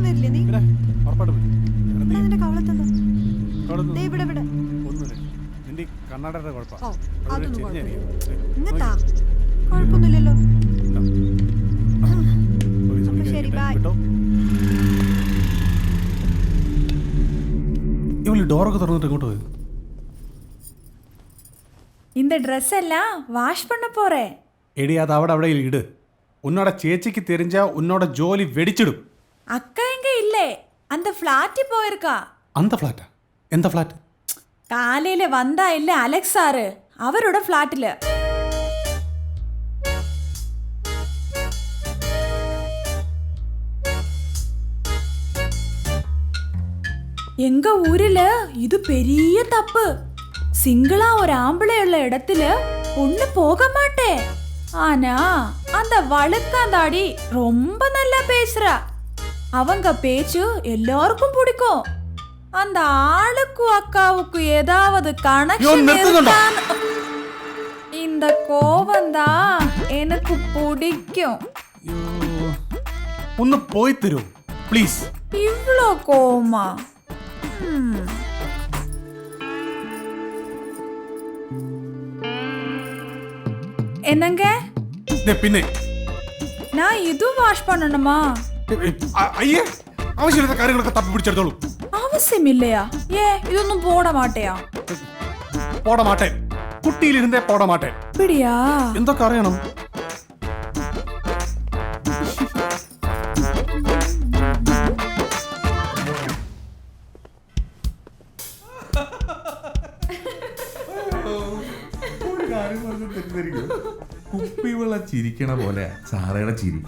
വരില്ലേ നീ? ഉറപ്പായിട്ടും നിന്റെ കവളത്തെന്താ? കണ്ണാടയുടെ കുഴപ്പം. ഇങ്ങത്താ കുഴപ്പമൊന്നുമില്ലല്ലോ. ശരി, ബൈ. ഇവള് ഡോറൊക്കെ തുറന്നിട്ട് ഇങ്ങോട്ട് പോയി. இந்த ட்ரெஸ் எல்லாம் வாஷ் பண்ண போறேன். എടി അത് അവിടെ ഇട്. ഉന്നോட ചേച്ചിക്ക് തെരിഞ്ഞാ ഉന്നോட ജോലി വെടിച്ചിടും. அக்கா எங்க இல்லை, அந்த ஃப்ளாட்டி போயிருக்கா. அந்த ഫ്ലാറ്റാ? എന്താ ഫ്ലാറ്റ്? காலையில வந்தா இல்ல அலெக்ஸ் சாரு, அவரோட ஃப்ளாட்ல. எங்க ஊரில் இது பெரிய தப்பு. சிங்கிளா ஒரு ஆம்பளை உள்ள இடத்துல பொண்ணு போக மாட்டேன். ஆனா அந்த வழுக்காந்தாடி ரொம்ப நல்லா பேசுறா. அவங்க பேச்சு எல்லாருக்கும் பிடிக்கும். அந்த ஆளுக்கும் அக்காவுக்கு ஏதாவது கனெக்ஷன் இருக்கான்னு இந்த கோவம் தான் எனக்கு பிடிக்கும். ഒന്ന് പോയി തരൂ പ്ലീസ്. இவ்வளோ கோவமா? என்னங்க? പിന്നെ நான் இது வாஷ் பண்ணணுமா? അയ്യേ, ആവശ്യമില്ലാത്ത കാര്യങ്ങളൊക്കെ തപ്പി പിടിച്ചെടുത്തോളൂ. அவசியம் இல்லையா? இதொന്നും போட மாட்டேயா? പോട മാട്ടേ, കുട്ടിയിലിരുന്നേ പോട മാട്ടേ. പിടിയാ? എന്തൊക്കെ അറിയണം? കുപ്പിവെള്ള ചിരിക്കണ പോലെ സാറയുടെ ചിരി.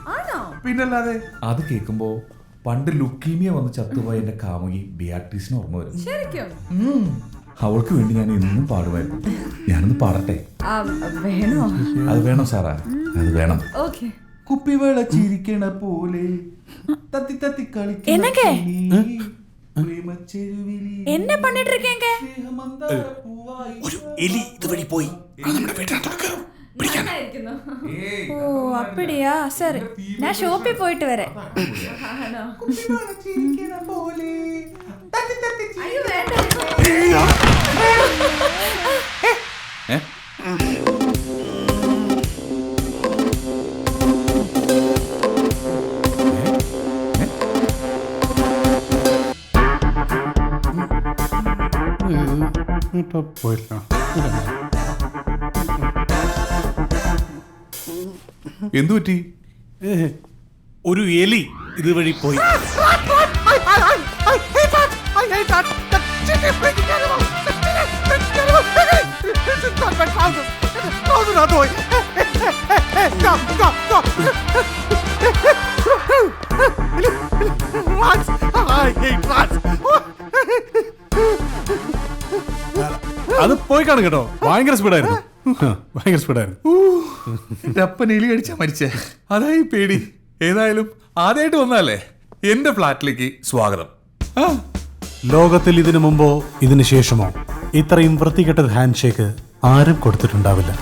പിന്നല്ലാതെ അത് കേൾക്കുമ്പോ പണ്ട് ലുക്കീമിയ വന്ന് ചത്തുപോയ എന്റെ കാമുകി ബിയാട്രീസിന് ഓർമ്മ വരും. അവൾക്ക് വേണ്ടി ഞാൻ എന്നും പാടുമായിരുന്നു. ഞാനൊന്ന് പാടട്ടെ? അത് വേണം സാറാ, അത് വേണം. കുപ്പിവെള്ള ചിരിക്കണ പോലെ തത്തി തത്തി കളിക്കണ என்ன பண்ணிட்டு இருக்கீங்க? ഒരു എലി ഇതുവഴി പോയി. ஓ அப்படியா, சரி நான் ஷோப்பி போயிட்டு வரேன். എന്തു പറ്റി? ഒരു എലി ഇതുവഴി പോയി. അത് പോയി കാണും കേട്ടോ. ഭയങ്കര സ്പീഡായിരുന്നു. അപ്പൻ എലി കടിച്ചാ മരിച്ചേ, അതായി പേടി. ഏതായാലും ആദ്യമായിട്ട് വന്നല്ലേ, എന്റെ ഫ്ലാറ്റിലേക്ക് സ്വാഗതം. ലോകത്തിൽ ഇതിനു മുമ്പോ ഇതിനു ശേഷമോ ഇത്രയും വൃത്തികെട്ട ഹാൻഡ് ഷേക്ക് ആരും കൊടുത്തിട്ടുണ്ടാവില്ല.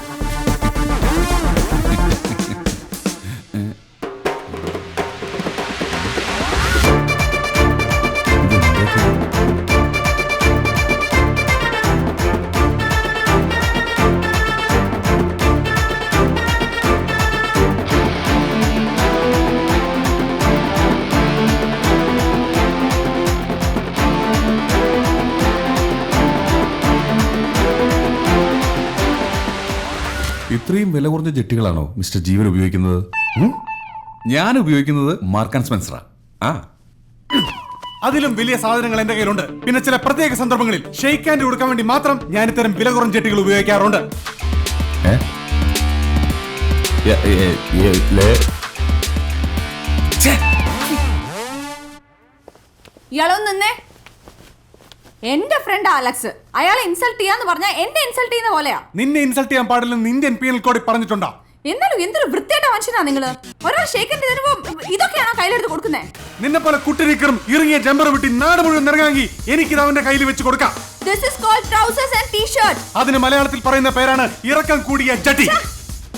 ഇത്രയും വില കുറഞ്ഞ ജെട്ടികളാണോ മിസ്റ്റർ ജീവൻ ഉപയോഗിക്കുന്നത്? ഞാൻ ഉപയോഗിക്കുന്നത് മാർക്ക് ആൻഡ് സ്പെൻസറാ. അതിലും വലിയ സാധനങ്ങൾ എന്റെ കയ്യിലുണ്ട്. പിന്നെ ചില പ്രത്യേക സന്ദർഭങ്ങളിൽ ഷെയ്ക്ക് ഹാൻഡ് കൊടുക്കാൻ വേണ്ടി മാത്രം ഞാൻ ഇത്തരം വില കുറഞ്ഞ ജെട്ടികൾ ഉപയോഗിക്കാറുണ്ട്. ഇയാളൊന്നെ എന്റെ ഫ്രണ്ട് അലക്സ്, അയാളെ ഇൻസൾട്ട് ചെയ്യാന്ന് പറഞ്ഞാൽ എന്നെ ഇൻസൾട്ട് ചെയ്യുന്ന പോലെയാ. നിന്നെ ഇൻസൾട്ട് ചെയ്യാൻ പാടില്ലെന്ന് ഇന്ത്യൻ പീനൽ കോഡിൽ പറഞ്ഞിട്ടുണ്ടോ? എന്നാലും എന്തൊരു വൃത്തിയായിട്ട മനുഷ്യനാ നിങ്ങള്. ഒരാൾ ഷേക്കൻഡ് തരുമ്പോ ഇതൊക്കെയാണോ കയ്യിലെടുത്ത് കൊടുക്കുന്നേ? നിന്നെ പോലെ കുട്ടിരിക്കറും ഇറങ്ങിയ ജമ്പർ വിട്ടി നാട് മുഴുവൻ നിറങ്ങാങ്കി എനിക്കിത് അവന്റെ കയ്യിൽ വെച്ച് കൊടുക്കാം. This is called trousers and t-shirt. അതിന് മലയാളത്തിൽ പറയുന്ന പേരാണ് ഇറക്കം കൂടിയ ജട്ടി.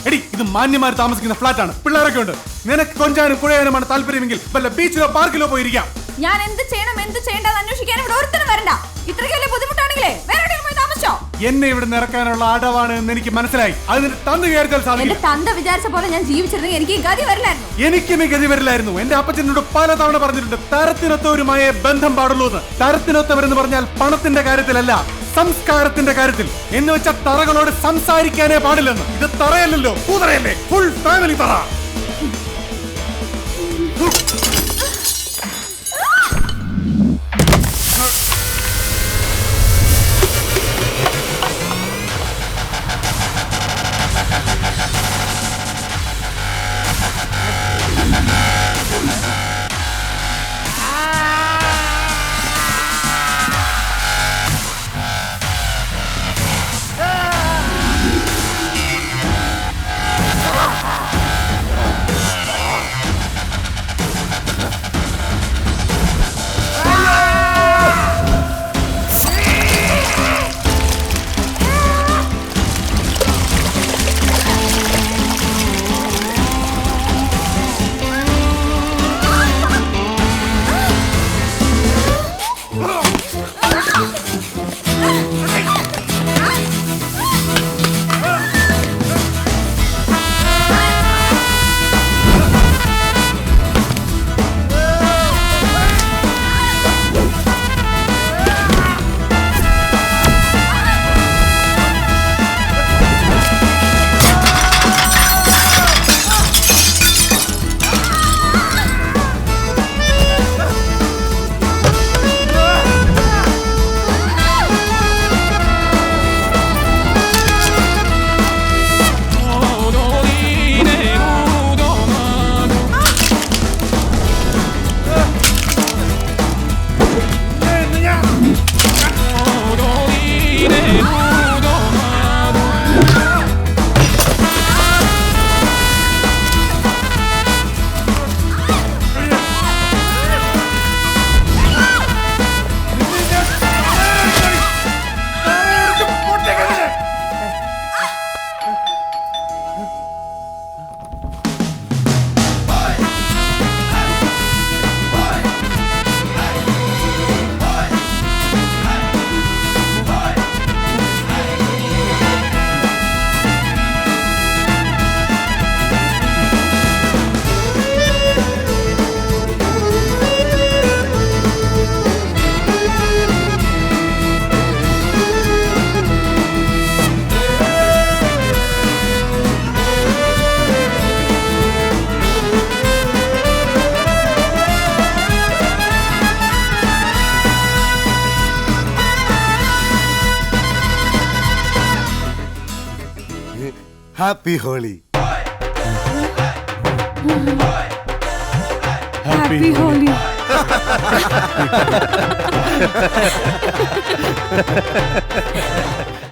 എടി, ഇത് മാന്യമാർ താമസിക്കുന്ന ഫ്ലാറ്റ് ആണ്. പിള്ളേരൊക്കെ ഉണ്ട്. നിനക്ക് കൊഞ്ചാനും കുഴയാനുമാണ് താല്പര്യമെങ്കിൽ വല്ല ബീച്ചിലോ പാർക്കിലോ പോയിരിക്കാം. ഞാൻ എന്ത് ചെയ്യണം എന്ത് ചെയ്യേണ്ടെന്ന് അന്വേഷിക്കാൻ ഇവിടെ ഒരുത്തരം വരണ്ട. ഇത്രയ്ക്കല്ലേ ബുദ്ധിമുട്ടാണെങ്കിലേ വേറെ എവിടെയെങ്കിലും പോയി താമസിച്ചോ. എന്നെ ഇവിടെ നിറക്കാനുള്ള അടവാണ് എന്ന് എനിക്ക് മനസ്സിലായി. അതിന് തന്ത വിചാരിച്ചാൽ എന്റെ സാധിക്കും. തന്ത വിചാരിച്ച പോലെ ഞാൻ ജീവിച്ചിരുന്നെങ്കിൽ എനിക്ക് ഈ ഗതി വരില്ലായിരുന്നു. എനിക്കും ഈ ഗതി വരില്ലായിരുന്നു. എന്റെ അപ്പച്ചനോട് പലതവണ പറഞ്ഞിട്ടുണ്ട്, തരത്തിനൊത്തവരുമായ ബന്ധം പാടുള്ളൂ എന്ന്. തരത്തിനൊത്തവരെന്ന് പറഞ്ഞാൽ പണത്തിന്റെ കാര്യത്തിലല്ല, സംസ്കാരത്തിന്റെ കാര്യത്തിൽ. എന്ന് വെച്ച തറകളോട് സംസാരിക്കാനേ പാടില്ലെന്ന്. ഇത് തറയല്ലല്ലോ, കൂതറയല്ലേ, ഫുൾ ഫാമിലി തറ. Happy Holi. Happy Holi.